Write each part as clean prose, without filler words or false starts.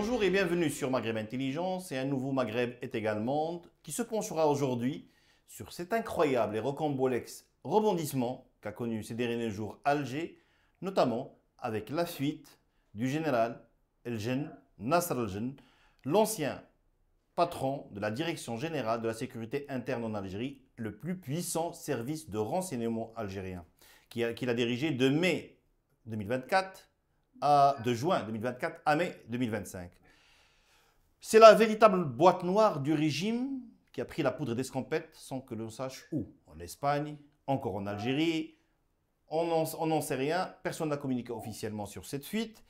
Bonjour et bienvenue sur Maghreb Intelligence et un nouveau Maghreb est égal monde qui se penchera aujourd'hui sur cet incroyable et rocambolesque rebondissement qu'a connu ces derniers jours Alger, notamment avec la fuite du général El-Jen Nasr El-Jen, l'ancien patron de la Direction générale de la sécurité interne en Algérie, le plus puissant service de renseignement algérien, qu'il a dirigé de mai 2024 de juin 2024 à mai 2025. C'est la véritable boîte noire du régime qui a pris la poudre d'escampette sans que l'on sache où. En Espagne, encore en Algérie, on n'en sait rien, personne n'a communiqué officiellement sur cette fuite.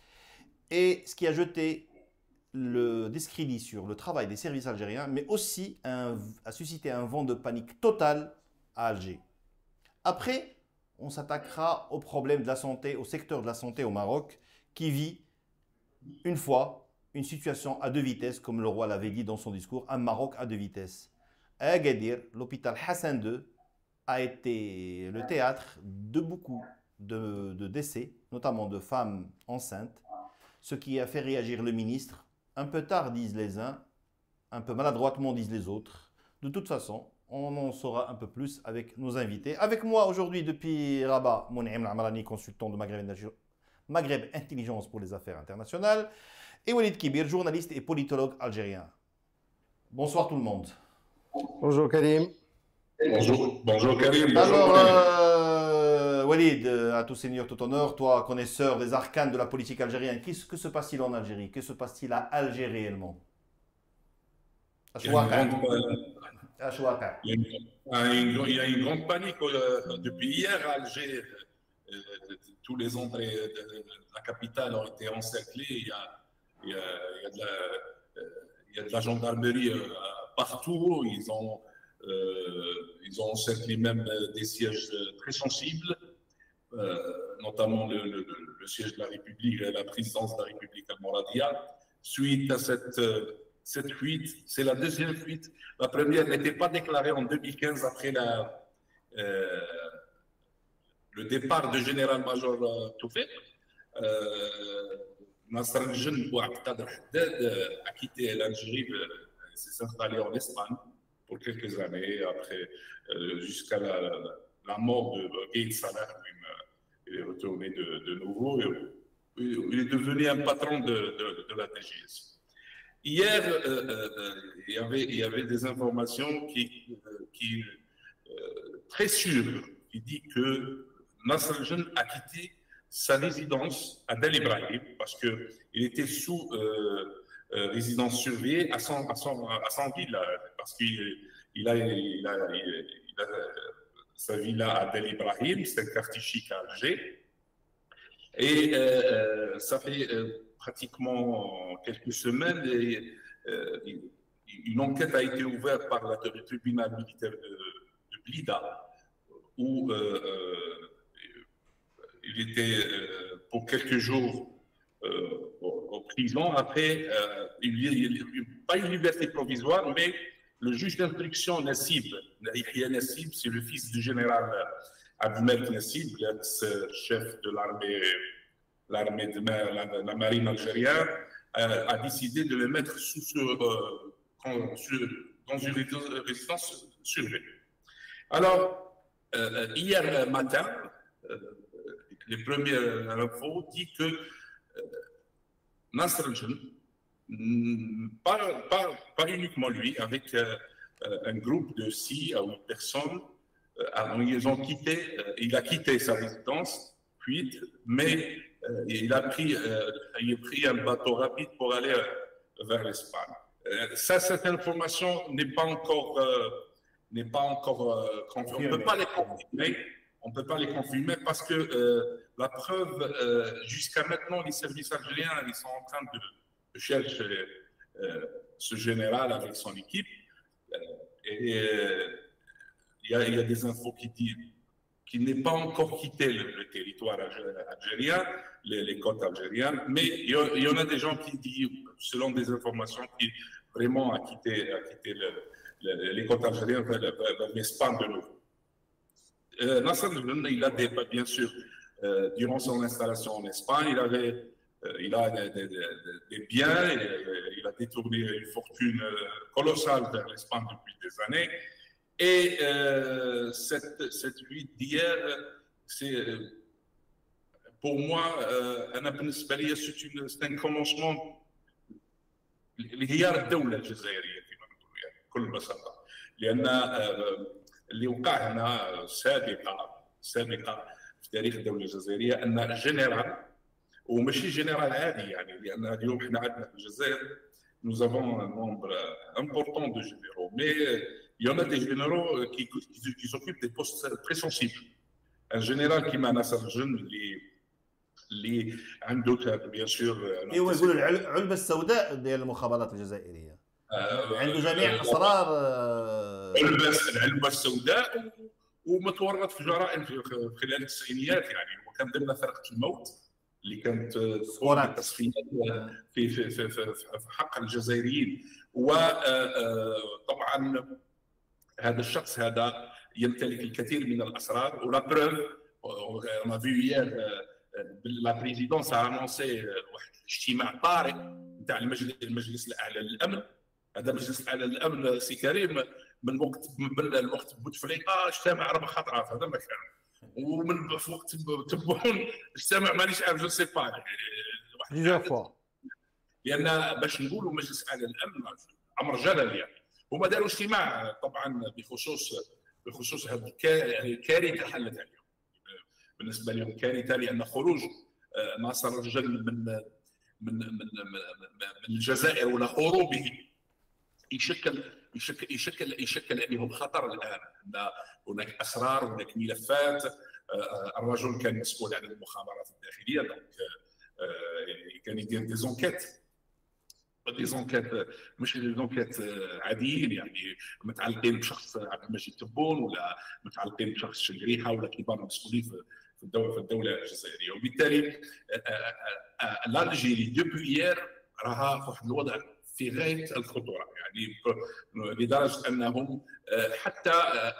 Et ce qui a jeté le discrédit sur le travail des services algériens, mais aussi a suscité un vent de panique totale à Alger. Après, on s'attaquera au problème de la santé, au secteur de la santé au Maroc, qui vit une fois une situation à deux vitesses, comme le roi l'avait dit dans son discours, un Maroc à deux vitesses. À Agadir, l'hôpital Hassan II a été le théâtre de beaucoup de décès, notamment de femmes enceintes, ce qui a fait réagir le ministre, un peu tard disent les uns, un peu maladroitement disent les autres. De toute façon, on en saura un peu plus avec nos invités. Avec moi aujourd'hui depuis Rabat, Moun'im Amarani, consultant de Maghreb Intelligence pour les affaires internationales, et Walid Kibir, journaliste et politologue algérien. Bonsoir tout le monde. Bonjour Karim. Bonjour Karim. Alors, Walid, à tout seigneur, tout honneur, toi, connaisseur des arcanes de la politique algérienne, que se passe-t-il en Algérie? Que se passe-t-il à Alger réellement? Il y a une grande panique depuis hier à Alger. Tous les entrées de la capitale ont été encerclées. Il y a de la gendarmerie partout. Ils ont encerclé même des sièges très sensibles, notamment le siège de la République, la présidence de la République al-Mouradia. Suite à cette fuite, c'est la deuxième fuite. La première n'était pas déclarée en 2015 après le départ du général-major Toufek. Nasr El-Jen Bouaktad Haddad a quitté l'Algérie, s'est installé en Espagne pour quelques années, après jusqu'à la mort de Gaïd Salah, il est retourné de nouveau. Il est devenu un patron de la DGS. Hier, il y avait des informations très sûres qui disent que Nasr El-Jen a quitté sa résidence à Del Ibrahim parce qu'il était sous résidence surveillée à son villa, parce qu'il a sa villa à Del Ibrahim, c'est un quartier chic à Alger. Et ça fait pratiquement quelques semaines, une enquête a été ouverte par le tribunal militaire de Blida, où il était pour quelques jours en prison. Après, pas une liberté provisoire, mais le juge d'instruction Nassib, Yahya Nassib, c'est le fils du général Abdelmalek Nassib, l'ex-chef de l'armée de la marine algérienne, a décidé de le mettre dans une résidence surveillée. Alors, hier matin, les premières infos disent que Nasr El-Jen, pas uniquement lui, avec un groupe de 6 à 8 personnes, il a quitté sa résidence, mais il a pris un bateau rapide pour aller vers l'Espagne. Cette information n'est pas encore confirmée. On ne peut pas les confirmer parce que la preuve, jusqu'à maintenant, les services algériens, ils sont en train de chercher ce général avec son équipe. Et il y a des infos qui disent qu'il n'est pas encore quitté le territoire algérien, les côtes algériennes, mais il y en a des gens qui disent, selon des informations, qu'il vraiment a quitté les côtes algériennes vers l'Espagne de nouveau. Nasr El-Jen, il a bien sûr, durant son installation en Espagne, il avait il a des biens, il a détourné une fortune colossale vers l'Espagne depuis des années. Et cette nuit d'hier, c'est pour moi, c'est un commencement لانهيار الدوله الجزائريه كما نقولوا يعني بكل بساطه لان اللي وقع هنا سابقه في تاريخ الدوله الجزائريه ان جنرال وماشي جنرال عادي يعني لان اليوم احنا عندنا في الجزائر nous avons un nombre important de généraux mais il y en a des généraux qui s'occupent des postes très sensibles. Un général qui m'a Nasser Jeune اللي عنده بيان سور ايوا يقولوا العلبه السوداء ديال المخابرات الجزائريه عنده جميع اسرار العلبه السوداء ومتورط في جرائم خلال التسعينيات يعني وكان ضمن فرقه الموت اللي كانت تصفيات في حق الجزائريين. وطبعا هذا الشخص هذا يمتلك الكثير من الاسرار ولا بروف on a vu hier la présidence a annoncé واحد الاجتماع طارئ نتاع المجلس الاعلى للامن. هذا المجلس الاعلى للامن سي كريم من الوقت بوتفليقه اجتمع 4 خطرات هذا ما كان ومن في وقت تبعون اجتمع مانيش عارف جو سي با واحد لان باش نقولوا مجلس اعلى للامن امر جلل يعني هما داروا اجتماع طبعا بخصوص هذه الكارثه حلت اليوم بالنسبه لهم كارثه لان خروج ناصر الرجل من الجزائر ولا هروبه يشكل عليهم خطر الان ان هناك اسرار هناك ملفات. الرجل كان مسؤول عن المخابرات الداخليه دونك كان يدير دي زونكيت مش دي زونكيت عاديين يعني متعلقين بشخص عبد المجيد تبون ولا متعلقين بشخص شنقريحه ولا كبار المسؤولين في الدوله الجزائريه. وبالتالي الجيري دوبي اير راها في واحد الوضع في غايه الخطوره يعني لدرجه انهم حتى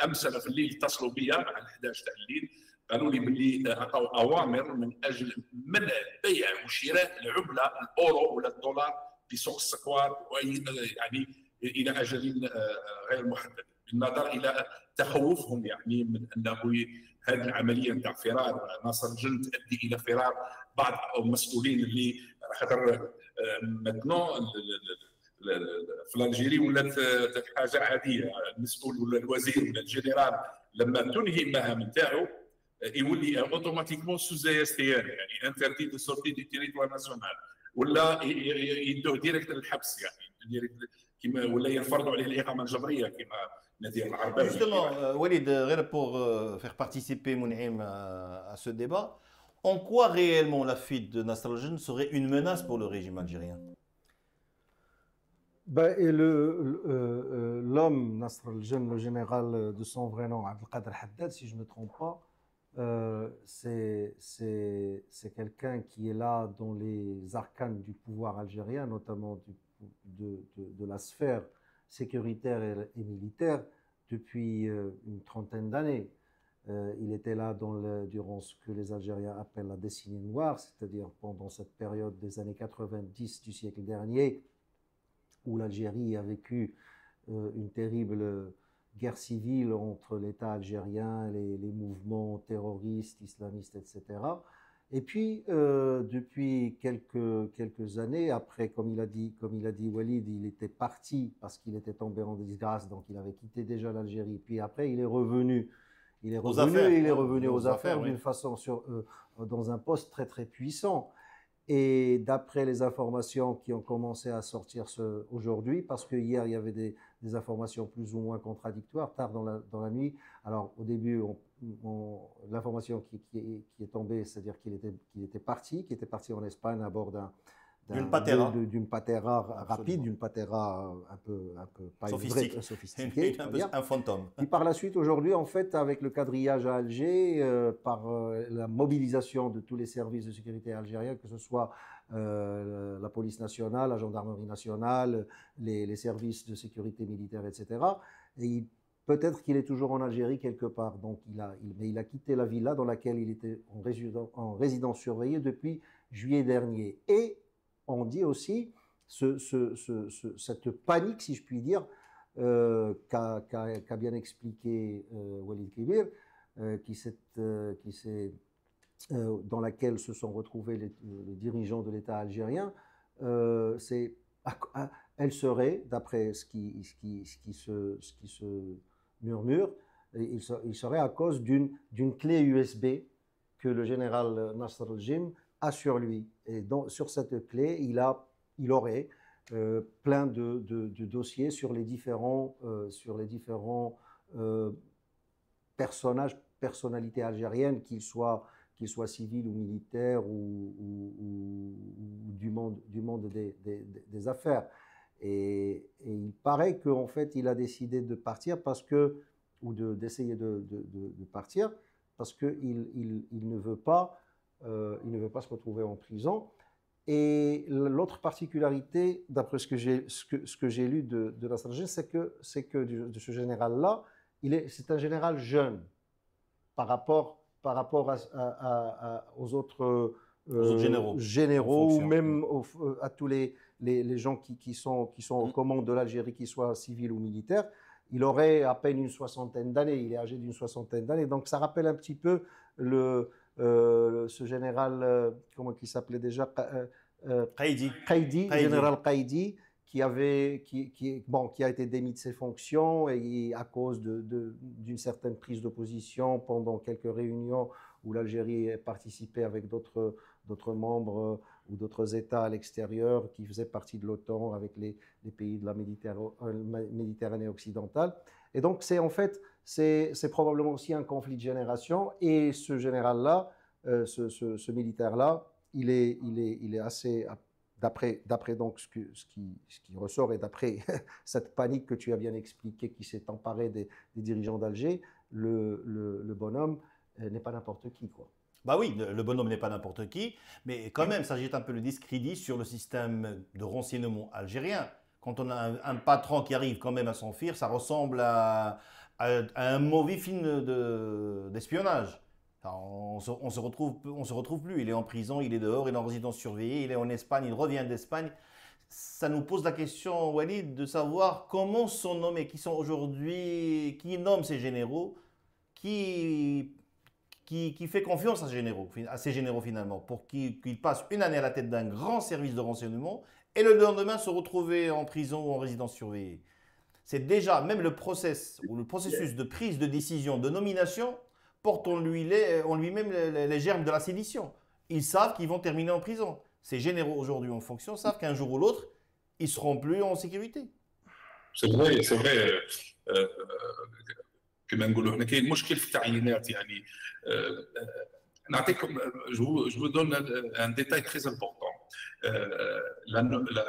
امس في الليل اتصلوا بي مع 11 تاع الليل قالوا لي باللي اعطوا اوامر من اجل منع بيع وشراء العمله الاورو ولا الدولار في سوق السكوار يعني الى اجل غير محدد بالنظر الى تخوفهم يعني من انه هذه العمليه نتاع فرار ناصر الجن تؤدي الى فرار بعض المسؤولين اللي خاطر ماتنون في الجيري ولات حاجه عاديه. المسؤول ولا الوزير ولا الجنرال لما تنهي المهام نتاعو يولي اوتوماتيكمون سوز اس تي ان يعني انتردي دو سورتي دي تيريتوار ناسيونال ولا يدوه ديريكت للحبس يعني كيما ولا يفرضوا عليه الاقامه الجبريه كيما نادي العرباوي. Justement, Walid, pour faire participer Moun'im à ce débat, en quoi réellement la fuite de Nasser al-Jeune serait une menace pour le régime algérien? L'homme Nasser al-Jeune, le général de son vrai nom, Abdelkader Haddad, si je ne me trompe pas, c'est quelqu'un qui est là dans les arcanes du pouvoir algérien, notamment de la sphère sécuritaire et militaire depuis une trentaine d'années. Il était là durant ce que les Algériens appellent la décennie noire, c'est-à-dire pendant cette période des années 90 du siècle dernier, où l'Algérie a vécu une terrible guerre civile entre l'État algérien, les mouvements terroristes, islamistes, etc. Et puis, depuis quelques années, après, comme il a dit Walid, il était parti parce qu'il était tombé en disgrâce, donc il avait quitté déjà l'Algérie. Puis après, il est revenu aux affaires d'une façon dans un poste très très puissant. Et d'après les informations qui ont commencé à sortir aujourd'hui, parce que hier il y avait des informations plus ou moins contradictoires, tard dans la nuit. Alors au début, l'information qui est tombée, c'est-à-dire qu'il était parti en Espagne à bord d'une patera rapide, d'une patera un peu pas sophistiquée, un fantôme. Et par la suite, aujourd'hui, en fait, avec le quadrillage à Alger, par la mobilisation de tous les services de sécurité algériens, que ce soit la police nationale, la gendarmerie nationale, les services de sécurité militaire, etc. Et Peut-être qu'il est toujours en Algérie quelque part. Donc, mais il a quitté la villa dans laquelle il était en résidence surveillée depuis juillet dernier. Et on dit aussi cette panique, si je puis dire, qu'a bien expliqué Walid Kibir, dans laquelle se sont retrouvés les dirigeants de l'État algérien, elle serait, d'après ce qui se murmure, il serait à cause d'une clé USB que le général Nasr al-Jim a sur lui. Et donc, sur cette clé, il aurait plein de dossiers sur les différents personnalités algériennes, qu'ils soient civils ou militaires ou du monde des affaires. Et il paraît qu'en fait, il a décidé de partir d'essayer de partir parce qu'il ne veut pas se retrouver en prison. Et l'autre particularité, d'après ce que j'ai lu de Nasr al-Jim, c'est que de ce général-là, c'est un général jeune par rapport aux autres généraux ou même à tous les gens qui sont aux commandes de l'Algérie, qu'ils soient civils ou militaires. Il aurait à peine une soixantaine d'années, il est âgé d'une soixantaine d'années. Donc ça rappelle un petit peu ce général, comment il s'appelait déjà, Qaïdi, général Qaïdi, qui a été démis de ses fonctions et à cause d'une certaine prise de position pendant quelques réunions où l'Algérie participait avec d'autres membres ou d'autres États à l'extérieur qui faisaient partie de l'OTAN avec les pays de la Méditerranée occidentale. Et donc, c'est probablement aussi un conflit de génération. Et ce général-là, ce militaire-là, il est assez, d'après donc ce qui ressort et d'après cette panique que tu as bien expliquée qui s'est emparée des dirigeants d'Alger, le bonhomme n'est pas n'importe qui, quoi. Bah oui, le bonhomme n'est pas n'importe qui, mais quand même, ça jette un peu le discrédit sur le système de renseignement algérien. Quand on a un patron qui arrive quand même à s'enfuir, ça ressemble à un mauvais film d'espionnage. On se retrouve plus. Il est en prison, il est dehors, il est en résidence surveillée, il est en Espagne, il revient d'Espagne. Ça nous pose la question, Walid, de savoir comment sont nommés, qui nomme ces généraux, qui fait confiance à ces généraux finalement, pour qu'ils passent une année à la tête d'un grand service de renseignement et le lendemain se retrouver en prison ou en résidence surveillée. C'est déjà, même le processus de prise de décision, de nomination, porte en lui-même les germes de la sédition. Ils savent qu'ils vont terminer en prison. Ces généraux aujourd'hui en fonction savent qu'un jour ou l'autre, ils ne seront plus en sécurité. C'est vrai, c'est vrai. كما نقولوا هنا كاين مشكل في التعيينات يعني نعطيكم je vous donne un détail très important. La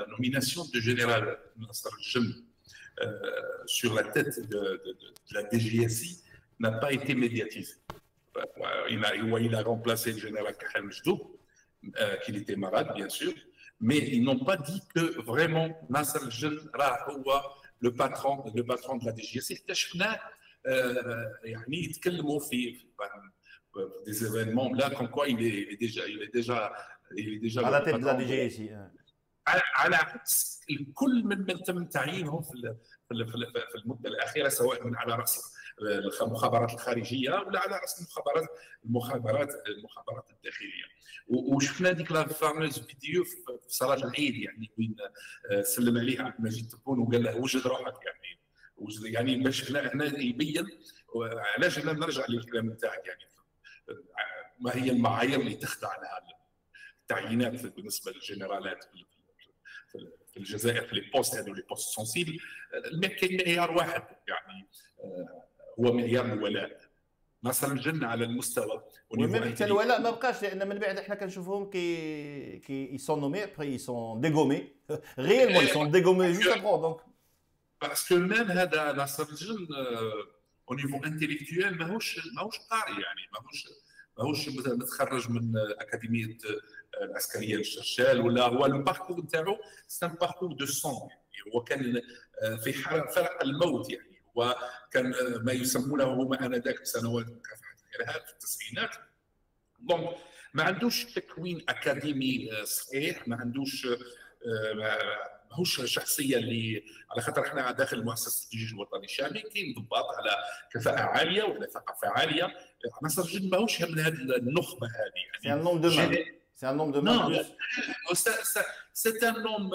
nomination du général Nasr al-Jim sur la tête de la DGSI n'a pas été médiatisée. Il a remplacé le général Kahel Mjdoub, qu'il était malade bien sûr, mais ils n'ont pas dit que vraiment Nasr al-Jim le patron de la DGSI. يعني يتكلموا في des événements là comme quoi il est déjà à la tête de la DGSI. على عكس الكل من تم تعيينهم في المده الاخيره سواء من على راس المخابرات الخارجيه ولا على راس المخابرات الداخليه. وشفنا ديك لا فاموز فيديو في صلاه العيد يعني وين سلم عليه عبد المجيد تبون وقال له وجد روحك يعني باش هنا يبين علاش انا نرجع للكلام نتاعك يعني ما هي المعايير اللي تخضع لها التعيينات بالنسبه للجنرالات في الجزائر في لي بوست هذو لي بوست سونسيبل. كاين معيار واحد يعني هو معيار الولاء. نصر الجنة على المستوى وميم حتى الولاء ما بقاش لان من بعد احنا كنشوفوهم كي يسون نومي ابري يسون ديغومي ريالمون يسون ديغومي جوست ابرون دونك باسكو ميم هذا نصر الجن او نيفو انتيليكتويل ماهوش قاري يعني ماهوش متخرج من اكاديميه العسكريه للشرشال ولا هو الباركور نتاعو سان باركور دو سون يعني هو كان في فرق الموت يعني وكان ما يسمونه هم انذاك سنوات مكافحه الارهاب في التسعينات. دونك ما عندوش تكوين اكاديمي صحيح، ما عندوش ماهوش شخصيه اللي على خاطر احنا داخل مؤسسه الجيش الوطني الشعبي كاين ضباط على كفاءه عاليه وعلى ثقافه عاليه. ناصر الجن ماهوش من هذه النخبه هذه يعني. سي ان نوم دو مان سي ان نوم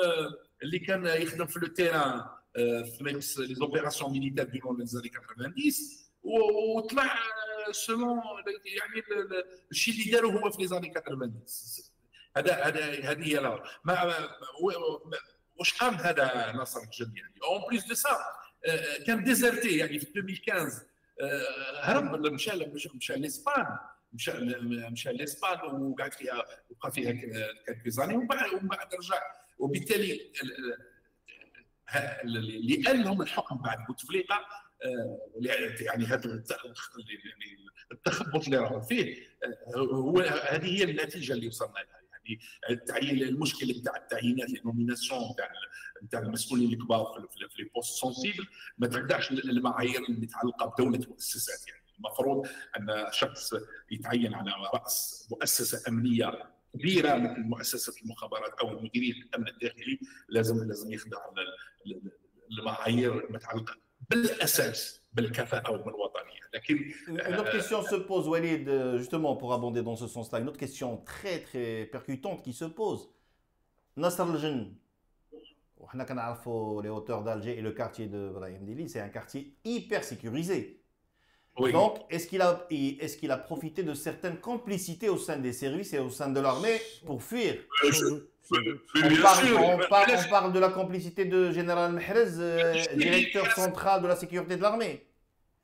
اللي كان يخدم في لو تيران في لي زوبيراسيون ميليتير دورون لي زاني 90 وطلع سلون يعني الشيء اللي داروا هو في لي زاني 90. هذه هي واش قام هذا ناصر الجن يعني اون بليس دو سا كان ديزرتي يعني في 2015 هرب مشى لاسبان مشى لاسبان وقعد فيها وبقى فيها كالكو زاني ومن بعد رجع. وبالتالي اللي قال لهم الحكم بعد بوتفليقه يعني هذا التخبط اللي راهو فيه هو هذه هي النتيجه اللي وصلنا لها. يعني التعيين المشكل نتاع التعيينات النوميناسيون نتاع المسؤولين الكبار في لي بوست سونسيبل ما تخدعش المعايير المتعلقه بدوله المؤسسات. يعني المفروض ان شخص يتعين على راس مؤسسه امنيه كبيره مثل مؤسسه المخابرات او مديريه الامن الداخلي لازم يخضع المعايير المتعلقه بالاساس بالكفاءه والوطنيه. لكن une autre question se pose, Walid, justement pour abonder dans ce sens-là, une autre question très très percutante qui se pose. Nasr al-Jinn, on a les hauteurs d'Alger et le quartier de Brahim Dili, c'est un quartier hyper sécurisé. Oui. Donc, est-ce qu'il a profité de certaines complicités au sein des services et au sein de l'armée pour fuir? On parle de la complicité de Général Mahrez, directeur central de la sécurité de l'armée.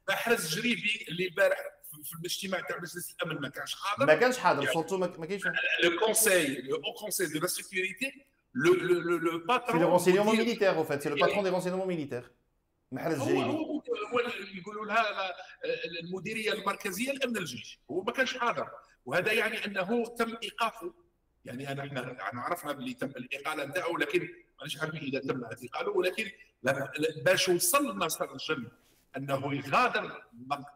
محرز جريبي اللي البارح في الاجتماع تاع مجلس الامن ما كانش حاضر صوته ما كاينش. Le Haut Conseil de la sécurité, le patron. C'est le renseignement militaire en fait, c'est le patron des renseignements militaires. محرز جريبي. هو يقولوا لها المديريه المركزيه لامن الجيش، هو ما كانش حاضر، وهذا يعني انه تم ايقافه. يعني احنا عرفنا باللي تم الاقاله نتاعو، لكن مانيش عارفين اذا تم اعتقاله، ولكن باش وصل ناصر الجن انه يغادر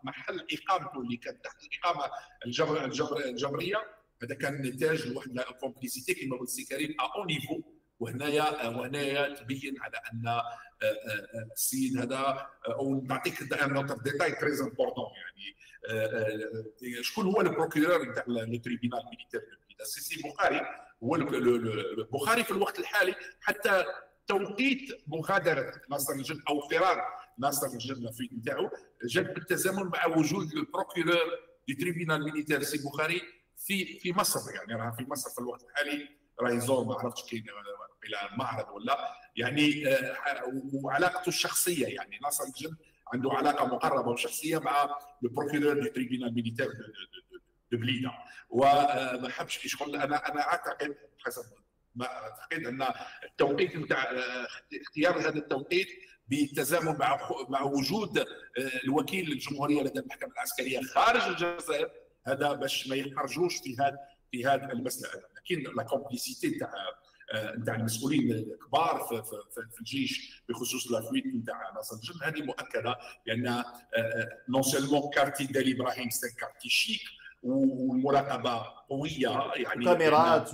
محل اقامته اللي كانت تحت الاقامه الجبريه، هذا كان نتاج لواحد الكومبليسيتي كما قلت سي كريم او نيفو. وهنايا تبين على ان السيد هذا، او نعطيك نوتر ديتاي تري امبورطون. يعني شكون هو البروكيرور نتاع لو تريبينال ميليتير سي بخاري. هو البخاري في الوقت الحالي حتى توقيت مغادره ناصر الجن او فرار ناصر الجن في نتاعو جاء بالتزامن مع وجود البروكيرور دي تريبينال ميليتير سي بخاري في مصر. يعني راه في مصر في الوقت الحالي راه يزور، ما عرفتش كاين الى المعرض ولا يعني. وعلاقته الشخصيه يعني ناصر الجن عنده علاقه مقربه وشخصيه مع البروكيرور دي تريبينال ميليتير دو بليده. وما حبش يشغل. انا اعتقد حسب ما اعتقد ان التوقيت نتاع اختيار هذا التوقيت بالتزامن مع وجود الوكيل للجمهوريه لدى المحكمه العسكريه خارج الجزائر، هذا باش ما يخرجوش في هذا المساله. لكن لا كومبليسيتي نتاع المسؤولين الكبار في الجيش بخصوص لافويت نتاع ناصر الجن هذه مؤكده، لان نون سيلمون كارتي دالي ابراهيم سي كارتي شيك والمراقبه قويه. يعني كاميرات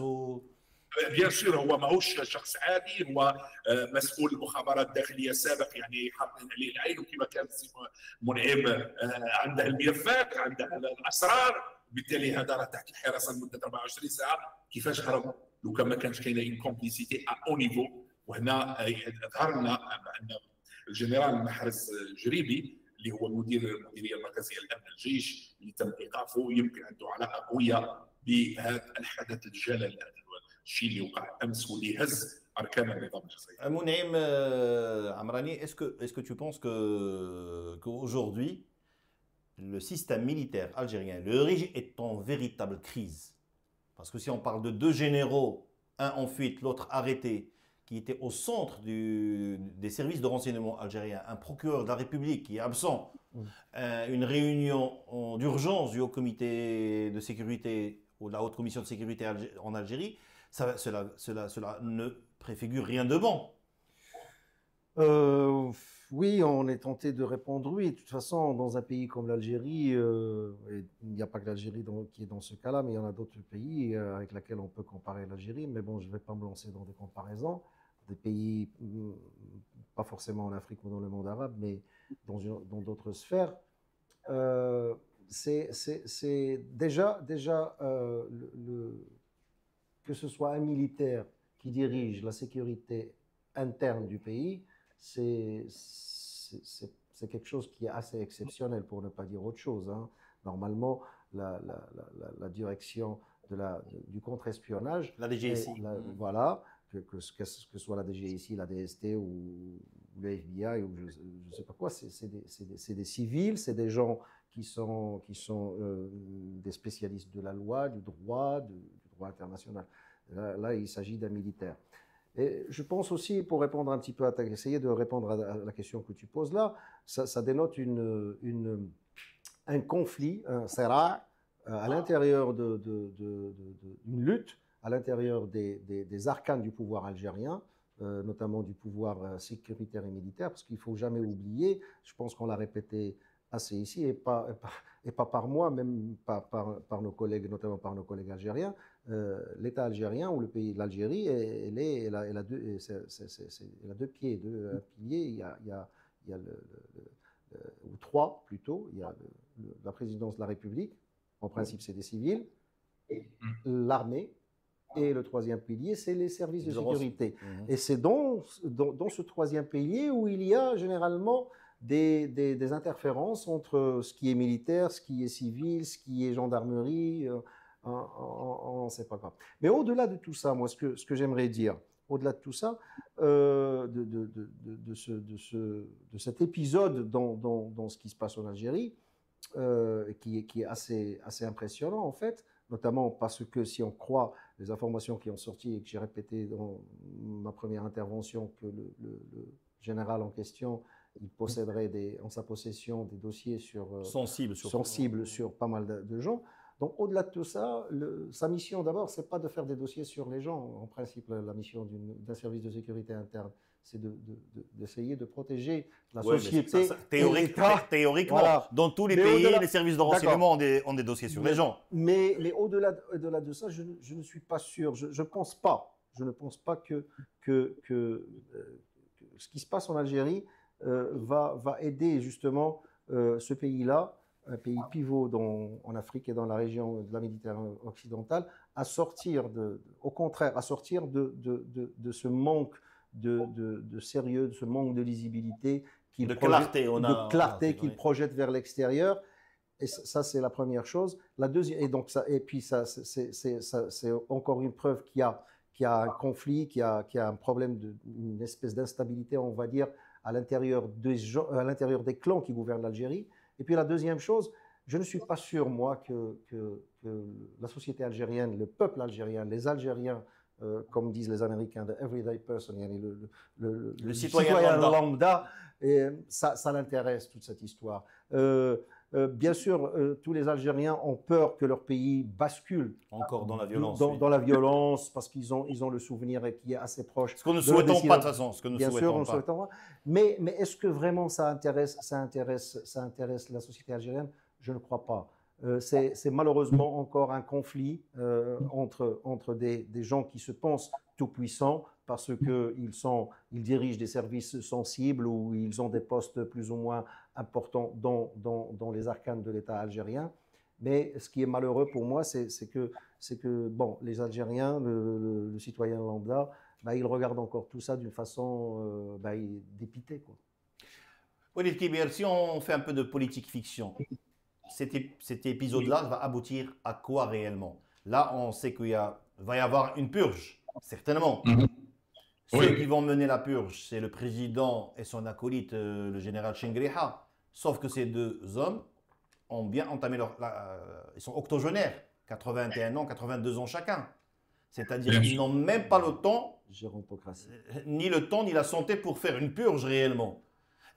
بيان سور هو ماهوش شخص عادي، هو مسؤول المخابرات الداخليه السابق، يعني حاطين عليه العين. وكما كان منعم عنده الملفات، عنده الاسرار، بالتالي هذا راه تحت الحراسه لمده 24 ساعه. كيفاش هرب لو كان ما كانش كاينه كومبليسيتي او نيفو؟ وهنا ظهر لنا ان الجنرال محرز جريبي اللي هو المديريه المركزيه لامن الجيش اللي تم ايقافه يمكن عنده علاقه قويه بهذا الحدث الجلل، الشيء اللي وقع امس واللي هز اركان النظام الجزائري. Mounhaim Amrani, est-ce que tu penses qu'aujourd'hui le système militaire algérien, le RIG, est en véritable crise? Parce que si on parle de deux généraux, un en fuite, l'autre arrêté, qui était au centre des services de renseignement algériens, un procureur de la République qui est absent, une réunion d'urgence du Haut Comité de sécurité ou de la Haute Commission de sécurité en Algérie, cela ne préfigure rien de bon. Oui, on est tenté de répondre oui. De toute façon, dans un pays comme l'Algérie, il n'y a pas que l'Algérie qui est dans ce cas-là, mais il y en a d'autres pays avec lesquels on peut comparer l'Algérie. Mais bon, je ne vais pas me lancer dans des comparaisons. Des pays, pas forcément en Afrique ou dans le monde arabe, mais dans d'autres sphères. C'est déjà que ce soit un militaire qui dirige la sécurité interne du pays, c'est quelque chose qui est assez exceptionnel, pour ne pas dire autre chose, hein. Normalement, la direction du contre-espionnage, La DGSI. voilà, que ce soit la DGSI, la DST ou le FBI ou je ne sais pas quoi, c'est des civils, c'est des gens qui sont des spécialistes de la loi, du droit international. Là, il s'agit d'un militaire. Et je pense aussi, pour répondre un petit peu essayer de répondre à la question que tu poses là, ça dénote un conflit, un sera à l'intérieur d'une lutte, à l'intérieur des arcanes du pouvoir algérien, notamment du pouvoir sécuritaire et militaire, parce qu'il ne faut jamais oublier, je pense qu'on l'a répété assez ici, et pas par moi, même par nos collègues, notamment par nos collègues algériens, l'État algérien ou le pays de l'Algérie, elle a deux pieds, un pilier, il y a ou trois plutôt, il y a la présidence de la République, en principe c'est des civils, l'armée, et le troisième pilier, c'est les services de sécurité. Et c'est dans ce troisième pilier où il y a généralement des interférences entre ce qui est militaire, ce qui est civil, ce qui est gendarmerie, on ne sait pas quoi. Mais au-delà de tout ça, moi, ce que j'aimerais dire, au-delà de tout ça, de cet épisode dans ce qui se passe en Algérie, qui est assez impressionnant en fait, notamment parce que si on croit les informations qui ont sorti et que j'ai répété dans ma première intervention, que le général en question, il posséderait en sa possession des dossiers sensibles sur pas mal de gens. Donc, au-delà de tout ça, sa mission, d'abord, ce n'est pas de faire des dossiers sur les gens. En principe, la mission d'un service de sécurité interne, c'est d'essayer de protéger la société. Théoriquement, voilà. Dans tous les pays, les services de renseignement ont des dossiers sur les gens. Mais au-delà de ça, je ne suis pas sûr. Je ne pense pas que ce qui se passe en Algérie va aider justement ce pays-là, un pays pivot en Afrique et dans la région de la Méditerranée occidentale, à sortir au contraire, à sortir de ce manque de sérieux, de ce manque de lisibilité, de clarté qu'il projette vers l'extérieur. Et ça, c'est la première chose. La deuxième, et puis ça, c'est encore une preuve qu'il y a un conflit, qu'il y a un problème, une espèce d'instabilité, on va dire, à l'intérieur des clans qui gouvernent l'Algérie. Et puis la deuxième chose, je ne suis pas sûr, moi, que la société algérienne, le peuple algérien, les Algériens, comme disent les Américains, the everyday person, le citoyen lambda, ça l'intéresse, toute cette histoire. Bien sûr, tous les Algériens ont peur que leur pays bascule encore dans la violence. Dans la violence, parce qu'ils ont le souvenir qui est assez proche. Ce que nous ne souhaitons pas de toute façon. Bien sûr, on ne souhaite pas. Mais est-ce que vraiment ça intéresse la société algérienne? Je ne crois pas. C'est malheureusement encore un conflit entre des gens qui se pensent tout-puissants parce qu'ils dirigent des services sensibles ou ils ont des postes plus ou moins importants dans les arcanes de l'État algérien. Mais ce qui est malheureux pour moi, c'est que bon, les Algériens, le citoyen lambda, ils regardent encore tout ça d'une façon dépitée, quoi. Walid Kibir, si on fait un peu de politique fiction, cet épisode-là va aboutir à quoi réellement? Là, on sait qu'il va y avoir une purge, certainement. Ceux qui vont mener la purge, c'est le président et son acolyte, le général Chengriha. Sauf que ces deux hommes ont bien entamé ils sont octogénaires, 81 ans, 82 ans chacun. C'est-à-dire qu'ils n'ont même pas le temps, ni le temps, ni la santé pour faire une purge réellement.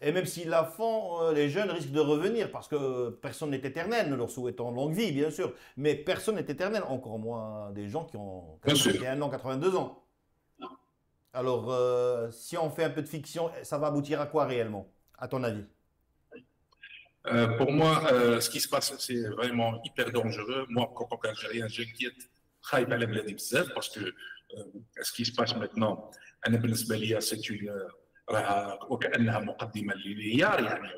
Et même s'ils la font, les jeunes risquent de revenir parce que personne n'est éternel. Nous leur souhaitons longue vie, bien sûr. Mais personne n'est éternel, encore moins des gens qui ont 81 ans, 82 ans. Alors, si on fait un peu de fiction, ça va aboutir à quoi réellement? à ton avis? Pour moi, ce qui se passe, c'est vraiment hyper dangereux. Moi, en tant qu'Algérien, j'inquiète خايف على بلادي بزاف باسكو ce qui se passe maintenant انا بالنسبه لي سيت راها وكانها مقدمه للانهيار يعني.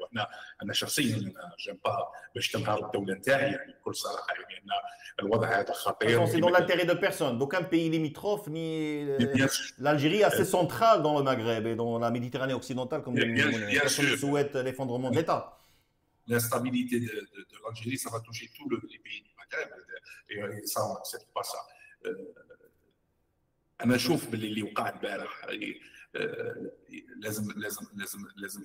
وانا شخصيا جيم با باش تنهار الدوله نتاعي يعني بكل صراحه يعني ان الوضع هذا خطير. C'est dans l'intérêt de personne, d'aucun pays limitrophe, ni l'Algérie est assez centrale dans le Maghreb et dans la Méditerranée occidentale, comme personne ne souhaite l'effondrement de l'État. L'instabilité de l'Algérie, ça va toucher tous les pays du Maghreb et ça, on n'accepte pas ça. أنا أشوف باللي اللي وقع البارح لازم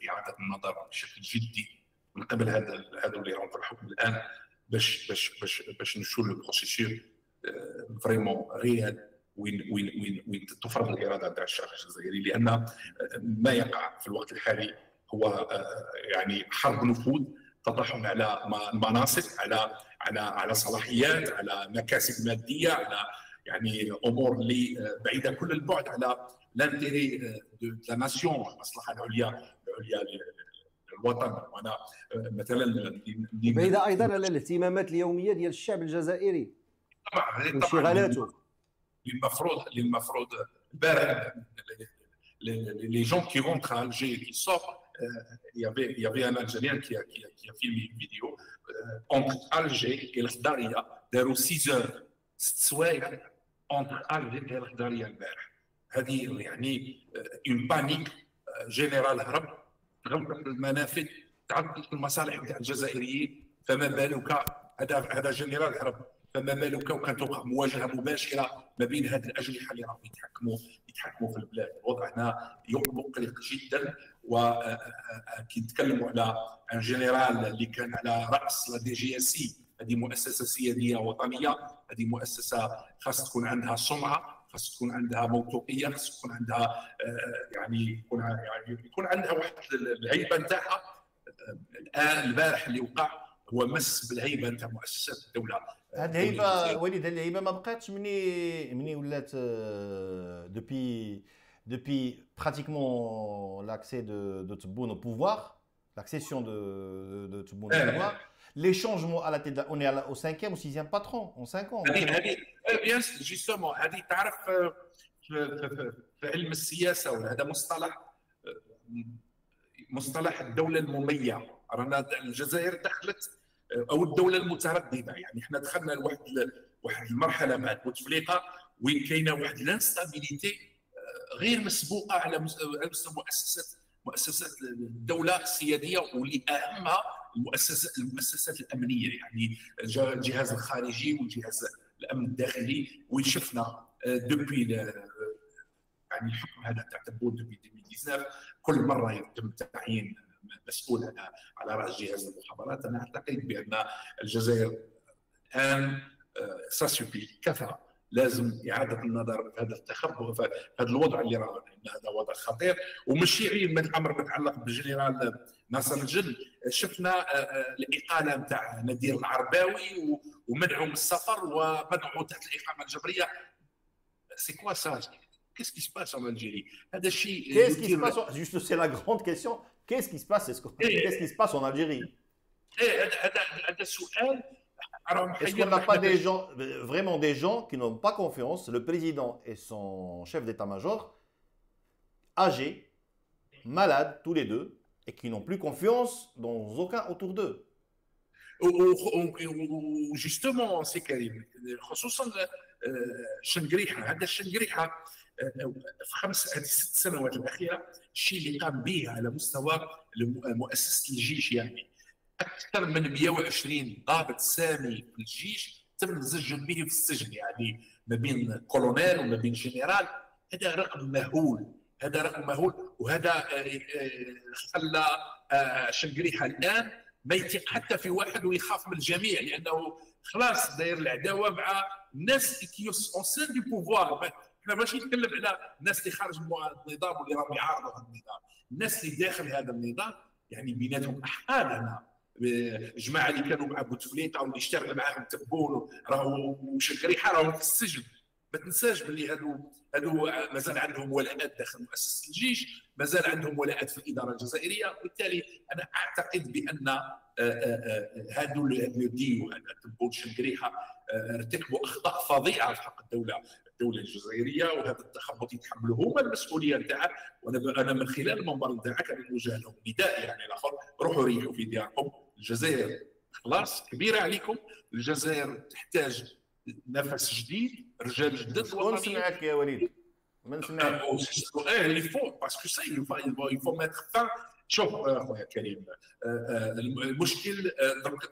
إعادة النظر بشكل جدي من قبل هذا اللي راهم في الحكم الآن باش نشوف البروسيسور فريمون ريال وين تفرض الإرادة تاع الشعب الجزائري. لأن ما يقع في الوقت الحالي هو يعني حرب نفوذ، تطحن على مناصب، على صلاحيات، على مكاسب ماديه، على يعني امور اللي بعيده كل البعد على لانتيري دو لا ناسيون، المصلحه العليا للوطن. وانا مثلا بعيده ايضا على الاهتمامات اليوميه ديال الشعب الجزائري طبعا انشغالاته. المفروض البارح les gens qui rentrent à Alger qui sortent. Il y avait un Algérien qui a filmé une vidéo entre Alger et l'Khdaria, داروا 6 heures 6 سوايع entre Alger et l'Khdaria البارح. هذه يعني une panique جنرال غلقت المنافذ، تعطلت المصالح نتاع الجزائريين، فما بالك هذا جنرال هرب، فما بالك وكانت توقع مواجهه مباشره ما بين هذه الاجنحه اللي راهم يتحكموا في البلاد. الوضع هنا مقلق جدا. وكي نتكلموا على ان جنرال اللي كان على راس لا دي جي اس سي، هذه مؤسسه سياديه وطنيه، هذه مؤسسه خاص تكون عندها سمعه، خاص تكون عندها موثوقيه، خاص تكون عندها يعني يكون عندها واحد الهيبه نتاعها. الان البارح اللي وقع هو مس بالهيبه نتاع مؤسسات الدوله. هذه الهيبه وليد، هذه الهيبه ما بقاتش مني ولات depuis pratiquement l'accès de Tebboune au pouvoir, l'accession de Tebboune au pouvoir, les changements à la tête, on est au 5e ou 6e patron en 5 ans. Bien justement, هذه تعرف في علم السياسه، وهذا مصطلح الدوله المميعه. رانا الجزائر دخلت او الدوله المتردده، يعني احنا دخلنا لواحد المرحله بعد بوتفليقه وين كاينه واحد الانستابيليتي غير مسبوقه على مستوى مؤسسات الدوله السياديه، واللي اهمها المؤسسات الامنيه، يعني الجهاز الخارجي والجهاز الامن الداخلي. وين شفنا دوبي يعني الحكم هذا تاع تبون دوبي 2019 كل مره يتم تعيين مسؤول على راس جهاز المخابرات. انا اعتقد بان الجزائر الان ساسوبي كفى، لازم اعاده النظر في هذا التخبط، في هذا الوضع اللي راه هذا وضع خطير. وماشي غير من الامر متعلق بالجنرال ناصر الجن. شفنا الاقاله نتاع نادر العرباوي ومنعه من السفر ومنعه تحت الاقامه الجبريه. سي كوا سا؟ Qu'est-ce qui se passe en Algérie? Qu'est-ce qui se passe? Juste, c'est la grande question. Qu'est-ce qui se passe? Qu'est-ce qui se passe en Algérie? Est-ce qu'on n'a pas des gens, vraiment des gens qui n'ont pas confiance, le président et son chef d'état-major, âgés, malades tous les deux, et qui n'ont plus confiance dans aucun autour d'eux? Justement, c'est Karim. خصوصا شنقريحه. هذا الشنقريحه في 6 سنوات الاخيره الشيء اللي قام به على مستوى مؤسسه الجيش، يعني اكثر من 120 ضابط سامي في الجيش تم الزج به في السجن، يعني ما بين كولونيل وما بين جنرال. هذا رقم مهول، وهذا خلى شنقريحه الان ما يثق حتى في واحد ويخاف من الجميع، لانه خلاص داير العداوه مع الناس كي اون سين دو بوفوار. احنا ماشي نتكلم على الناس اللي خارج النظام واللي راهم يعارضوا هذا النظام، الناس اللي داخل هذا النظام يعني بيناتهم احقاد. هنا الجماعه اللي كانوا مع بوتفليقه واللي اشتغل معاهم تبون راهو وشنقريحه راهو في السجن. ما تنساش باللي هادو مازال عندهم ولاءات داخل مؤسسه الجيش، مازال عندهم ولاءات في الاداره الجزائريه، وبالتالي انا اعتقد بان هادو لو ديو تبعوا الشنقريحه ارتكبوا اخطاء فظيعه في حق الدوله الجزائريه، وهذا التخبط يتحملوا هما المسؤوليه نتاعه. وانا من خلال المنبر نتاعك انا نوجه لهم نداء يعني الاخر، روحوا ريحوا في دياركم. الجزائر خلاص كبيره عليكم، الجزائر تحتاج نفس جديد، رجال جدد. ونسمعك يا وليد، ما نسمعك. il faut parce que ça il faut mettre fin. شوف اخويا كريم، المشكل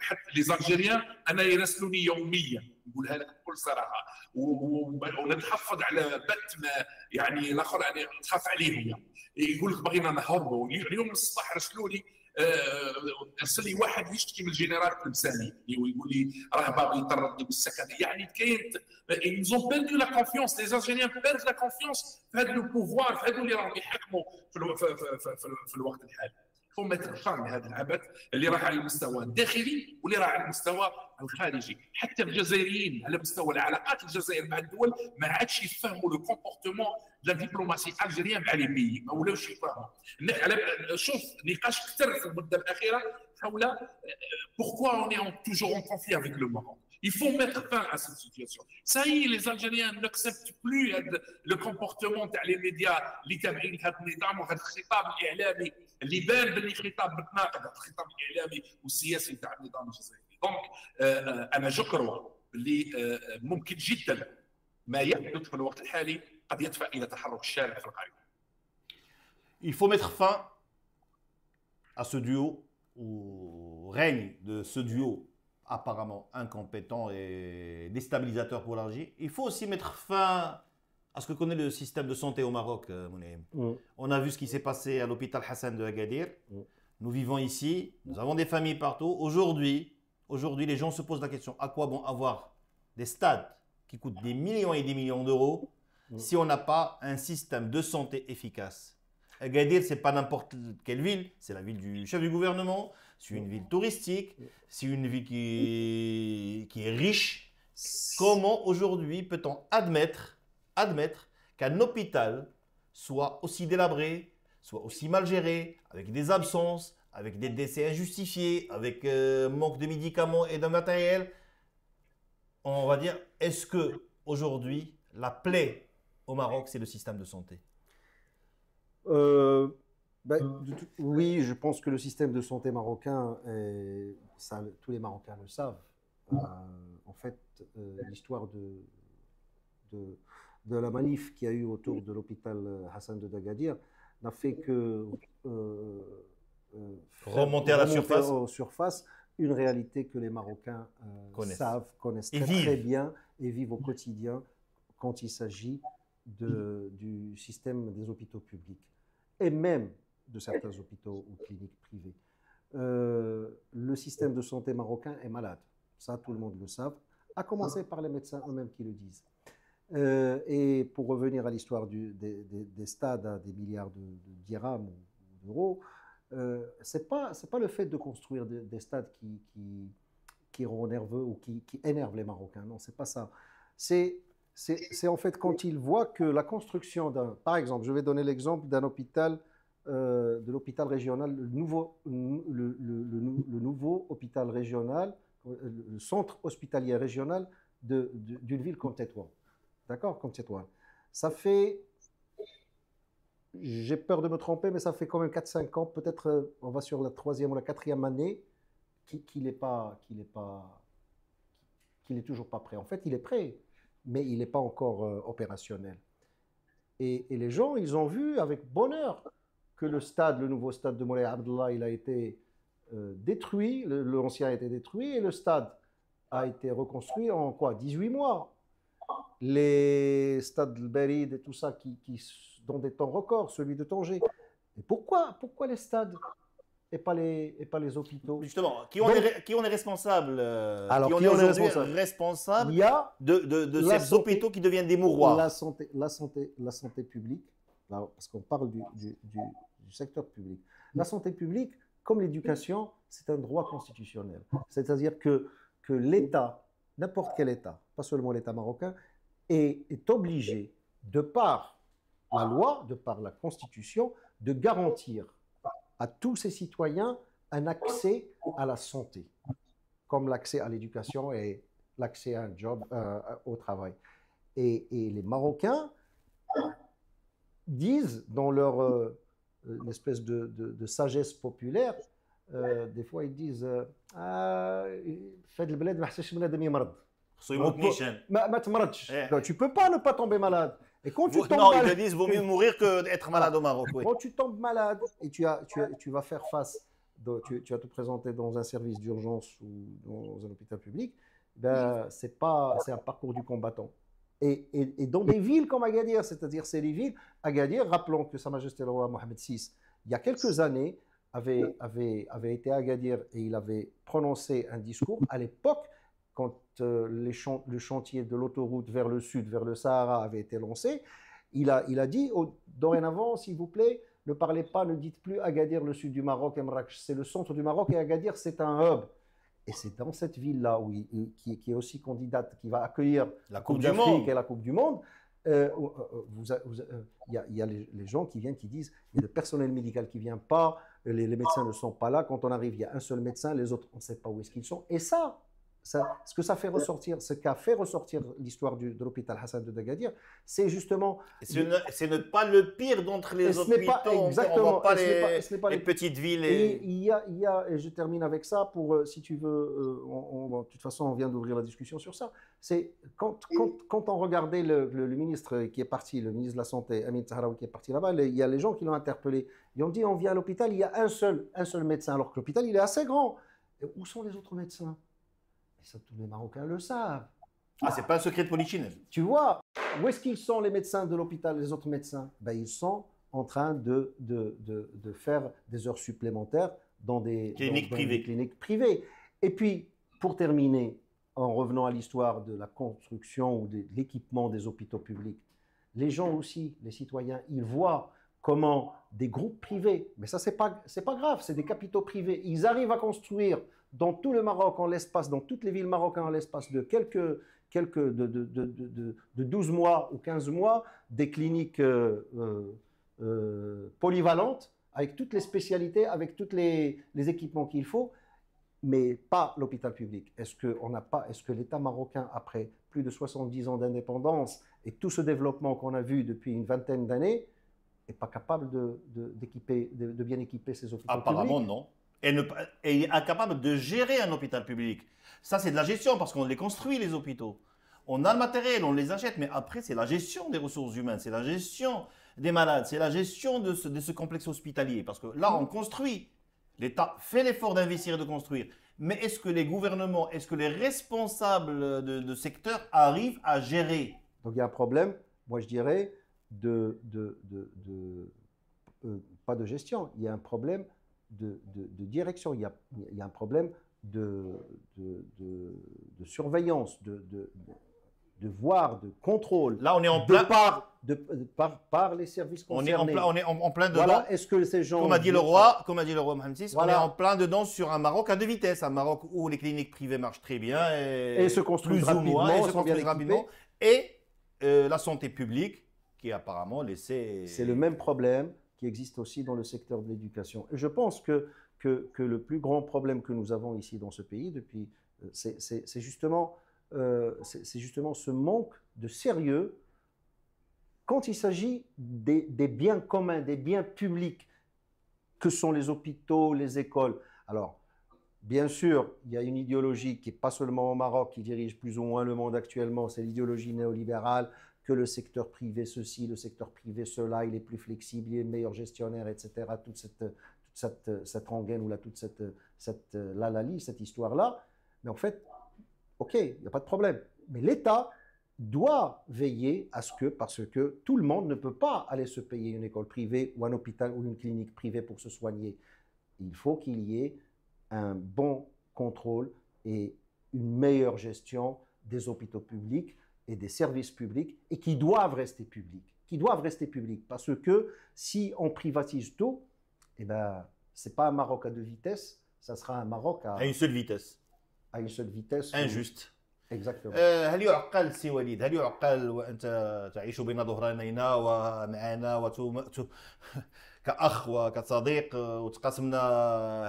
حتى لي زالجيريان انا يراسلوني يوميا، نقولها لك بكل صراحه، ونتحفظ على بت ما يعني الاخر يعني نخاف عليهم يعني. يقول لك بغينا نهربوا. اليوم الصباح رسلوا لي ارسل لي واحد يشتكي من الجنرال التلمساني ويقول لي راه باغي يطردني بالسكن. يعني كاين ils ont perdu la confiance، les Algériens perdent la confiance في هذا البوفوار، في هذو اللي راهم يحكموا في الوقت الحالي. فو متر فان هذا العبث اللي راح على المستوى الداخلي واللي راح على المستوى الخارجي. حتى الجزائريين على مستوى العلاقات الجزائر مع الدول ما عادش يفهموا لو كومبورتمون لا دبلوماسي الجيريان مع لي بيي، ما ولاوش يفهموا. شوف نقاش كثر في المده الاخيره حول pourquoi on est toujours en conflit avec le Maroc. Il faut mettre fin à cette situation. Ça y est, les Algériens n'acceptent plus le comportement تاع les médias اللي تابعين هذا النظام وهذا الخطاب الاعلامي اللي بان باللي خطاب متناقض، الخطاب الاعلامي والسياسي تاع النظام الجزائري. دونك انا جو كروا اللي ممكن جدا ما يحدث في الوقت الحالي قد يدفع الى تحرك الشارع في القاهره. Il faut mettre fin à ce duo, au règne de ce duo apparemment incompétent et déstabilisateur pour l'Algérie. Il faut aussi mettre fin à ce que connaît le système de santé au Maroc, Mounaïm. On a vu ce qui s'est passé à l'hôpital Hassan de Agadir. Nous vivons ici, nous avons des familles partout. Aujourd'hui, les gens se posent la question, à quoi bon avoir des stades qui coûtent des millions et des millions d'euros si on n'a pas un système de santé efficace? Agadir, ce n'est pas n'importe quelle ville, c'est la ville du chef du gouvernement, c'est une ville touristique, c'est une ville qui est riche. Comment aujourd'hui peut-on admettre qu'un hôpital soit aussi délabré, soit aussi mal géré, avec des absences, avec des décès injustifiés, avec manque de médicaments et de matériel? On va dire, est-ce que aujourd'hui la plaie au Maroc, c'est le système de santé? Oui, je pense que le système de santé marocain, ça, tous les Marocains le savent. En fait, l'histoire de la manif qu'il y a eu autour de l'hôpital Hassan de Agadir n'a fait que remonter à la surface une réalité que les Marocains connaissent très bien et vivent au quotidien quand il s'agit du système des hôpitaux publics et même de certains hôpitaux ou cliniques privées. Le système de santé marocain est malade, ça tout le monde le sait, à commencer par les médecins eux-mêmes qui le disent. Et pour revenir à l'histoire des stades à des milliards de dirhams ou d'euros, c'est pas le fait de construire des stades qui rend nerveux ou qui énervent les Marocains, non, c'est pas ça. C'est en fait quand ils voient que la construction d'un... Par exemple, je vais donner l'exemple d'un hôpital, de l'hôpital régional, le nouveau hôpital régional, le centre hospitalier régional d'une ville comme Tétouan. D'accord, comme Tétouan. Ça fait... J'ai peur de me tromper, mais ça fait quand même 4-5 ans, peut-être on va sur la 3e ou la 4e année, qu'il est toujours pas prêt. En fait, il est prêt, mais il n'est pas encore opérationnel. Et les gens, ils ont vu avec bonheur que le nouveau stade de Moulay Abdallah, il a été détruit, l'ancien a été détruit, et le stade a été reconstruit en quoi, 18 mois. Les stades de Berid et tout ça, qui dans des temps records, celui de Tanger. Et pourquoi les stades et pas les hôpitaux? Justement, qui on est responsable responsable de ces hôpitaux qui deviennent des mouroirs? La santé publique, parce qu'on parle du secteur public. La santé publique, comme l'éducation, c'est un droit constitutionnel. C'est-à-dire que l'État, n'importe quel État, pas seulement l'État marocain, est obligé, de par la loi, de par la Constitution, de garantir à tous ses citoyens un accès à la santé, comme l'accès à l'éducation et l'accès à un job, au travail. Et les Marocains disent dans leur espèce de sagesse populaire, des fois ils disent فهاد البلاد ما حساش بنادم يمرض. Tu peux pas ne pas tomber malade. Et quand tu tombes non, malade, ils te disent vaut mieux mourir que d'être malade au Maroc. Oui. Quand tu tombes malade et tu vas faire face, tu vas te présenter dans un service d'urgence ou dans un hôpital public, ben, c'est un parcours du combattant. Et dans des villes comme Agadir, c'est-à-dire c'est les villes, Agadir, rappelons que Sa Majesté le roi Mohamed VI, il y a quelques années, avait été à Agadir et il avait prononcé un discours à l'époque quand le chantier de l'autoroute vers le sud, vers le Sahara avait été lancé. Il a dit, dorénavant, s'il vous plaît, ne parlez pas, ne dites plus Agadir, le sud du Maroc, et Marrakech, c'est le centre du Maroc, et Agadir, c'est un hub. Et c'est dans cette ville-là, qui est aussi candidate, qui va accueillir la Coupe du d'Afrique Monde et la Coupe du Monde, il y a les gens qui viennent, qui disent, il y a le personnel médical qui ne vient pas, les médecins ne sont pas là, quand on arrive, il y a un seul médecin, les autres, on ne sait pas où est-ce qu'ils sont. Et ce que ça fait ressortir, ce qu'a fait ressortir l'histoire de l'hôpital Hassan de Agadir, c'est justement... C'est ne pas le pire d'entre les hôpitaux, exactement, on voit pas les petites villes. Et et je termine avec ça, pour, si tu veux, de toute façon on vient d'ouvrir la discussion sur ça, c'est quand on regardait le ministre qui est parti, le ministre de la Santé, Amin Tahraoui, qui est parti là-bas, il y a les gens qui l'ont interpellé, ils ont dit on vient à l'hôpital, il y a un seul médecin, alors que l'hôpital il est assez grand. Et où sont les autres médecins? Et ça, tous les Marocains le savent. Ah, c'est pas un secret de polichinelle. Tu vois, où est-ce qu'ils sont, les médecins de l'hôpital, les autres médecins? Ben, ils sont en train de faire des heures supplémentaires dans des cliniques privées. Et puis, pour terminer, en revenant à l'histoire de la construction ou de l'équipement des hôpitaux publics, les gens aussi, les citoyens, ils voient comment des groupes privés, mais ça, c'est pas grave, c'est des capitaux privés, ils arrivent à construire dans tout le Maroc, dans toutes les villes marocaines, en l'espace de de 12 mois ou 15 mois, des cliniques polyvalentes, avec toutes les spécialités, avec tous les équipements qu'il faut, mais pas l'hôpital public. Est-ce que l'État marocain, après plus de 70 ans d'indépendance et tout ce développement qu'on a vu depuis une vingtaine d'années, n'est pas capable de bien équiper ses hôpitaux publics? Apparemment, non. Et incapable de gérer un hôpital public. Ça, c'est de la gestion, parce qu'on les construit, les hôpitaux. On a le matériel, on les achète, mais après, c'est la gestion des ressources humaines, c'est la gestion des malades, c'est la gestion de ce complexe hospitalier. Parce que là, on construit. L'État fait l'effort d'investir et de construire. Mais est-ce que les gouvernements, est-ce que les responsables de secteur arrivent à gérer? Donc, il y a un problème, moi je dirais, pas de gestion, il y a un problème de direction, il y a un problème de surveillance, de voir, de contrôle. Là, on est en plein... par les services concernés. On est en plein dedans. Voilà, est-ce que ces gens... Comme a dit le roi Mohamed VI, voilà. On est en plein dedans sur un Maroc à deux vitesses. Un Maroc où les cliniques privées marchent très bien et se construisent rapidement. Et la santé publique qui apparemment laissé... C'est le même problème qui existe aussi dans le secteur de l'éducation. Et je pense que le plus grand problème que nous avons ici dans ce pays, c'est justement ce manque de sérieux quand il s'agit des biens communs, des biens publics, que sont les hôpitaux, les écoles. Alors, bien sûr, il y a une idéologie qui n'est pas seulement au Maroc, qui dirige plus ou moins le monde actuellement, c'est l'idéologie néolibérale, que le secteur privé ceci, le secteur privé cela, il est plus flexible, il est meilleur gestionnaire, etc. Toute cette rengaine, ou toute cette histoire-là. Mais en fait, ok, il n'y a pas de problème. Mais l'État doit veiller à ce que, parce que tout le monde ne peut pas aller se payer une école privée ou un hôpital ou une clinique privée pour se soigner. Il faut qu'il y ait un bon contrôle et une meilleure gestion des hôpitaux publics et des services publics, et qui doivent rester publics. Parce que si on privatise tout, eh ben, ce n'est pas un Maroc à deux vitesses, ça sera un Maroc à une seule vitesse. À une seule vitesse. Injuste. Exactement. هل يعقل سي وليد، هل يعقل وأنت تعيش بين ظهرانينا ومعنا كأخ وكصديق، وتقاسمنا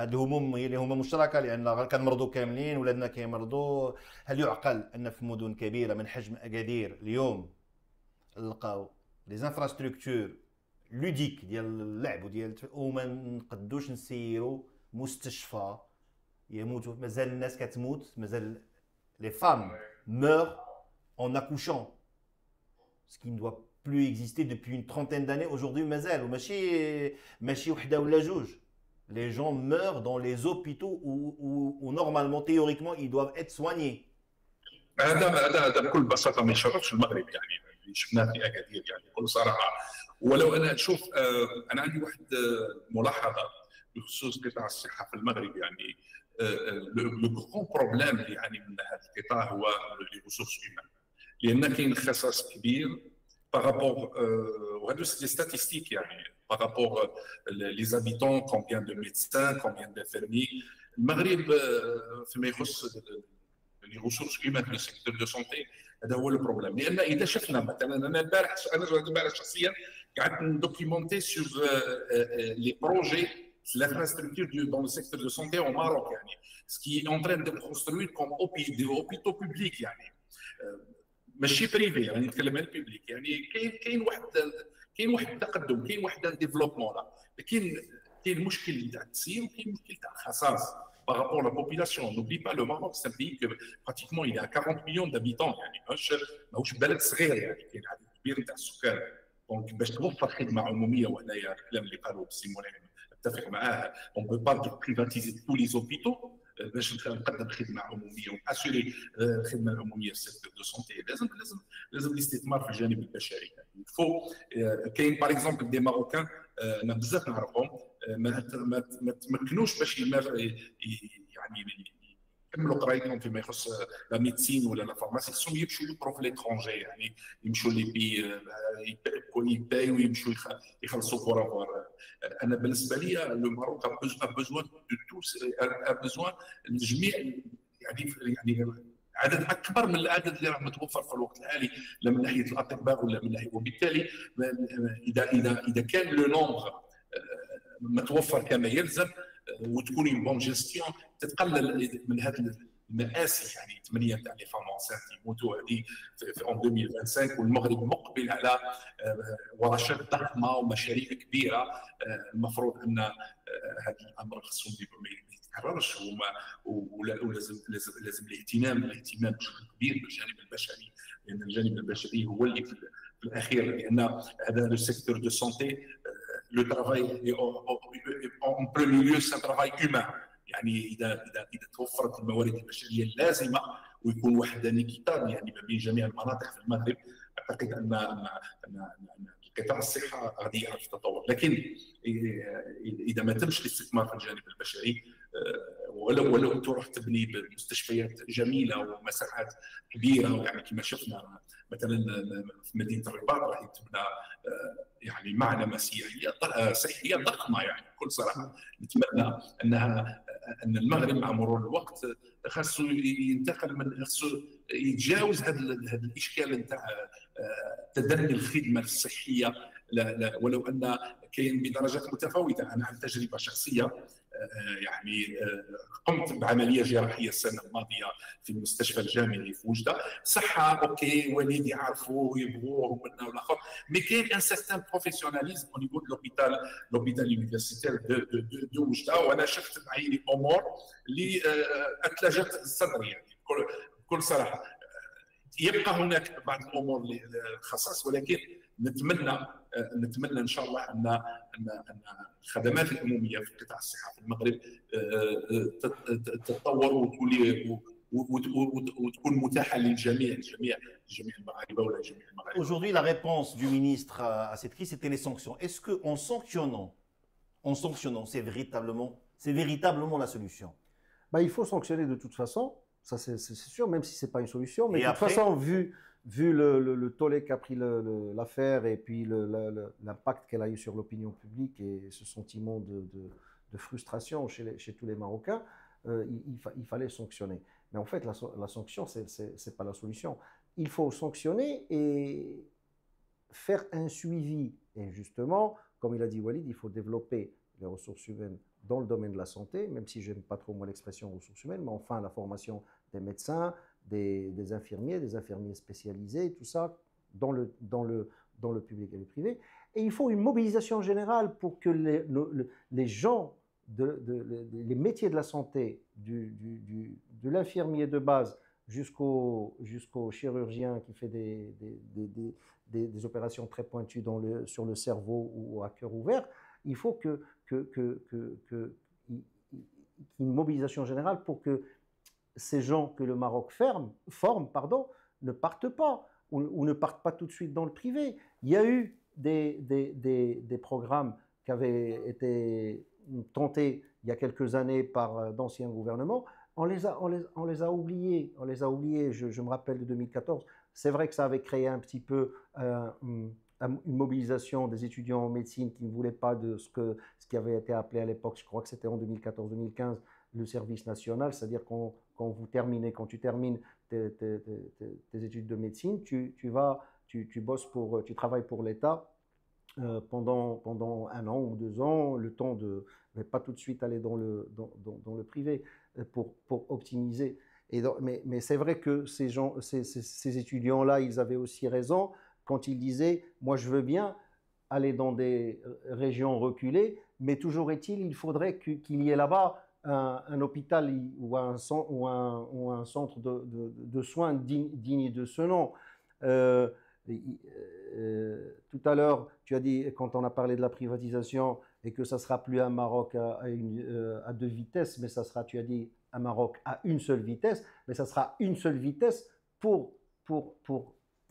هذه الهموم، هي الهموم مشتركة لأن كنمرضوا كاملين، ولادنا كيمرضوا. هل يعقل أن في مدن كبيرة من حجم أكادير اليوم نلقاو لي زانفراستركتور لوديك ديال اللعب وديال وما نقدوش نسيروا مستشفى يموتوا، مازال الناس كتموت، مازال les femmes meurent en accouchant, ce qui ne doit plus exister depuis une trentaine d'années aujourd'hui. مازال وماشي وحده ولا جوج. Les gens meurent dans les hôpitaux où normalement, théoriquement, ils doivent être soignés. هذا بكل بساطه ما يشرفش المغرب يعني، اللي شفناه في اكادير يعني بكل صراحه. ولو انا نشوف انا عندي واحد ملاحظه بخصوص قطاع الصحه في المغرب يعني. لو غران بروبليم اللي يعاني من هذا القطاع هو لي ريسورس هيومان، لان كاين خصاص كبير بارابور وهذو سي ستاتيستيك يعني بارابور لي زابيتون، كومبيان دو ميدسان، كومبيان دانفيرمي. المغرب فيما يخص لي ريسورس هيومان في السيكتور دو سونتي هذا هو البروبليم. لان اذا شفنا مثلا انا البارح شخصيا قعدت ندوكيمونتي سور لي بروجي l'infrastructure dans le secteur de santé au Maroc, يعني, ce qui est en train de construire comme des hôpitaux publics يعني ماشي بريفي يعني نتكلم عن الببليك يعني. كاين واحد التقدم، كاين واحد الديفلوبمون لا، كاين مشكل تاع التسيير وكاين مشكل تاع الخصاص par rapport à la population. N'oublie pas, le Maroc c'est un pays que pratiquement il y a 40 millions d'habitants يعني ماهوش بلد صغير يعني، كاين عدد كبير تاع السكان. دونك باش توفر خدمه عموميه، وهنايا الكلام اللي قالوا سيمونين اتفق معاه، on peut pas privatiser tous les hôpitaux باش نقدم خدمه عموميه وناسوري الخدمه العموميه في السيكتور دو سونتي. لازم الاستثمار في الجانب البشري يعني. فو كاين باغ اكزومبل دي ماروكان انا بزاف نعرفهم ما تمكنوش باش يعني يكملوا قرايتهم فيما يخص لا ميديسين ولا لا فارماسي، خصهم يمشوا يقروا في ليترونجي يعني، يمشوا لي بي يبايو ويمشوا يخلصوا فورافوار. انا بالنسبه لي لو ماروك ا بوزوان دو توس، ا بوزوان الجميع يعني عدد اكبر من العدد اللي راه متوفر في الوقت الحالي، لا من ناحيه الاطباء ولا من ناحيه. وبالتالي اذا كان لو نومبر متوفر كما يلزم وتكون اون بون جيستيون، تتقلل من هذه المآسي يعني. 8 تاع لي فام انسانت يموتوا هذه في 2025، والمغرب مقبل على ورشات ضخمه ومشاريع كبيره. المفروض ان هذا الامر خصو ما يتكررش، ولازم الاهتمام بشكل كبير بالجانب البشري، لان الجانب البشري هو اللي في الاخير. لان هذا لو سيكتور دو سونتي لو ترافاي اون بروميير ليو سي ترافاي هيومان يعني. اذا توفرت الموارد البشريه اللازمه ويكون واحد نيكيتاب يعني ما بين جميع المناطق في المغرب، اعتقد ان قطاع الصحه غادي يعرف التطور. لكن اذا ما تمش الاستثمار في الجانب البشري، ولو تروح تبني مستشفيات جميله ومساحات كبيره يعني كما شفنا مثلا في مدينه الرباط راح تبنى يعني معلمه صحيه ضخمه يعني بكل صراحه. نتمنى ان المغرب مع مرور الوقت خاصو ينتقل من خاصو يتجاوز هذا الاشكال نتاع تدني الخدمه الصحيه. لا ولو ان كاين بدرجات متفاوته. انا عن تجربه شخصيه يعني قمت بعمليه جراحيه السنه الماضيه في المستشفى الجامعي في وجده. صحه اوكي، والدي يعرفوه ويبغوه ومنا والاخر، مي كاين ان سيغتان بروفيسيوناليزم او نيفو دو لوبيتال يونيفرسيتير دو وجده. وانا شفت بعيني امور اللي اتلجت الصدر يعني بكل صراحه. يبقى هناك بعض الامور الخصائص، ولكن نتمنى ان شاء الله ان الخدمات العموميه في قطاع الصحه في المغرب تتطور وتكون متاحه للجميع المغاربه ولا جميع المغاربه. Aujourd'hui, la réponse du ministre à cette crise, c'était les sanctions. Est-ce qu'en sanctionnant, c'est véritablement la solution? Il faut sanctionner de toute façon, ça c'est sûr, même si c'est pas une solution. Mais et de toute façon, vu le tollé qu'a pris l'affaire et puis l'impact qu'elle a eu sur l'opinion publique et ce sentiment de frustration chez tous les Marocains, il fallait sanctionner. Mais en fait, la sanction, c'est pas la solution. Il faut sanctionner et faire un suivi. Et justement, comme il a dit Walid, il faut développer les ressources humaines dans le domaine de la santé, même si je n'aime pas trop moi l'expression ressources humaines, mais enfin la formation des médecins, des infirmiers spécialisés, tout ça, dans le public et le privé. Et il faut une mobilisation générale pour que les gens, les métiers de la santé, de l'infirmier de base jusqu'au chirurgien qui fait des opérations très pointues sur le cerveau ou à cœur ouvert, il faut une mobilisation générale pour que ces gens que le Maroc forme, ne partent pas ou ne partent pas tout de suite dans le privé. Il y a eu des programmes qui avaient été tentés il y a quelques années par d'anciens gouvernements. On les a oubliés. Je me rappelle de 2014. C'est vrai que ça avait créé un petit peu une mobilisation des étudiants en médecine qui ne voulaient pas de ce qui avait été appelé à l'époque, je crois que c'était en 2014-2015, le service national, c'est-à-dire quand tu termines tes études de médecine, tu travailles pour l'État pendant 1 an ou 2 ans, le temps de, mais pas tout de suite aller dans le privé pour optimiser. Mais c'est vrai que ces étudiants-là, ils avaient aussi raison quand ils disaient, moi je veux bien aller dans des régions reculées, mais toujours est-il, il faudrait qu'il y ait là-bas un hôpital ou un centre de soins digne de ce nom. Tout à l'heure, tu as dit, quand on a parlé de la privatisation, et que ça ne sera plus un Maroc à 2 vitesses, mais ça sera, tu as dit, un Maroc à une seule vitesse, mais ça sera une seule vitesse pour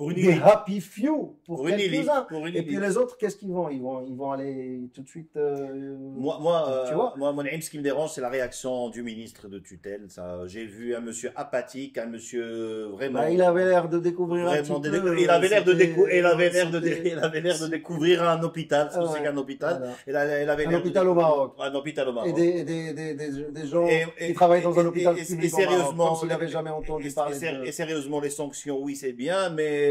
une des happy few, pour quelques-uns. Et puis les autres, qu'est-ce qu'ils vont ils vont aller tout de suite. Tu vois, mon aim, ce qui me dérange, c'est la réaction du ministre de tutelle. J'ai vu un monsieur apathique, un monsieur vraiment. Il avait l'air de découvrir un petit peu. Il avait l'air de découvrir un hôpital, ce que c'est qu'un hôpital. Voilà. Un hôpital au Maroc. Un hôpital au Maroc. Et des gens qui travaillent dans un hôpital public. Et sérieusement, comme s'il n'avait jamais entendu parler. Et sérieusement, les sanctions, oui, c'est bien, mais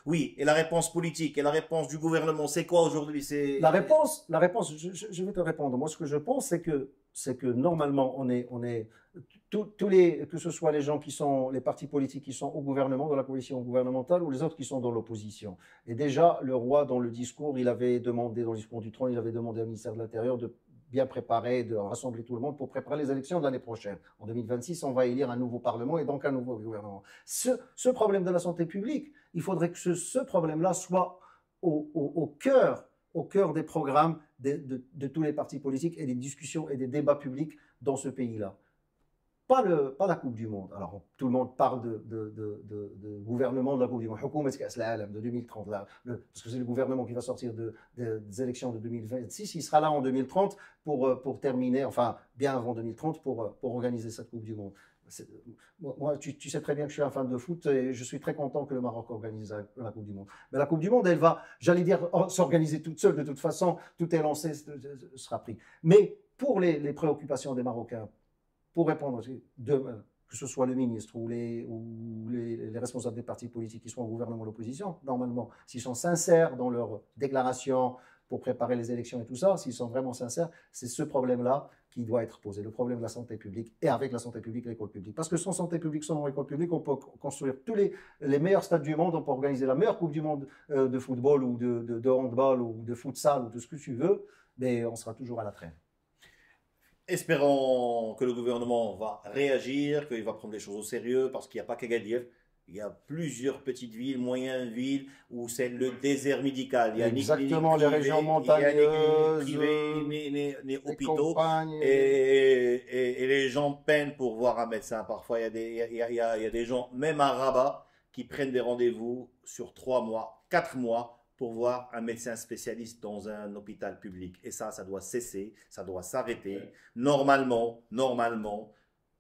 oui, et la réponse politique et la réponse du gouvernement, c'est quoi aujourd'hui? La réponse, je vais te répondre. Moi, ce que je pense, c'est que normalement, que ce soit les gens qui sont, les partis politiques qui sont au gouvernement, dans la coalition gouvernementale, ou les autres qui sont dans l'opposition. Et déjà, le roi, dans le discours, dans le discours du trône, il avait demandé au ministère de l'Intérieur de bien préparer, de rassembler tout le monde pour préparer les élections de l'année prochaine. En 2026, on va élire un nouveau Parlement et donc un nouveau gouvernement. Ce problème de la santé publique, il faudrait que ce problème-là soit au cœur des programmes de tous les partis politiques et des discussions et des débats publics dans ce pays-là. Pas la Coupe du Monde. Alors, tout le monde parle de gouvernement de la Coupe du Monde. De 2030, là, parce que c'est le gouvernement qui va sortir des élections de 2026. Il sera là en 2030 pour terminer, enfin, bien avant 2030, pour organiser cette Coupe du Monde. Moi, tu sais très bien que je suis un fan de foot et je suis très content que le Maroc organise la Coupe du Monde. Mais la Coupe du Monde, elle va, j'allais dire, s'organiser toute seule. De toute façon, tout est lancé, sera pris. Mais pour les préoccupations des Marocains, pour répondre, que ce soit le ministre ou les responsables des partis politiques qui sont au gouvernement ou à l'opposition, normalement, s'ils sont sincères dans leurs déclarations pour préparer les élections et tout ça, s'ils sont vraiment sincères, c'est ce problème-là qui doit être posé, le problème de la santé publique, et avec la santé publique, l'école publique. Parce que sans santé publique, sans école publique, on peut construire tous les meilleurs stades du monde, on peut organiser la meilleure Coupe du Monde de football ou de handball ou de futsal ou de ce que tu veux, mais on sera toujours à la traîne. Espérons que le gouvernement va réagir, qu'il va prendre les choses au sérieux, parce qu'il n'y a pas qu'Agadir. Il y a plusieurs petites villes, moyennes villes, où c'est le désert médical. Il y a exactement les régions montagneuses, ni privés, ni hôpitaux. Et les gens peinent pour voir un médecin. Parfois, il y a des gens, même à Rabat, qui prennent des rendez-vous sur 3 mois, 4 mois, pour voir un médecin spécialiste dans un hôpital public. Et ça doit cesser, ça doit s'arrêter. Normalement,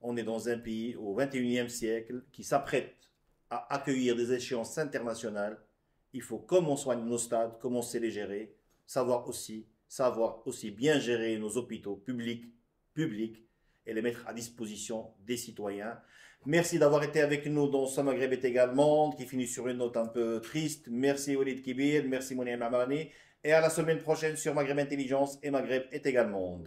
on est dans un pays au 21e siècle qui s'apprête à accueillir des échéances internationales. Il faut, comme on soigne nos stades, comment on sait les gérer, savoir aussi bien gérer nos hôpitaux publics et les mettre à disposition des citoyens. Merci d'avoir été avec nous dans ce Maghreb est également, qui finit sur une note un peu triste. Merci Walid Kibir, merci Mounia Mamani. Et à la semaine prochaine sur Maghreb Intelligence et Maghreb est également.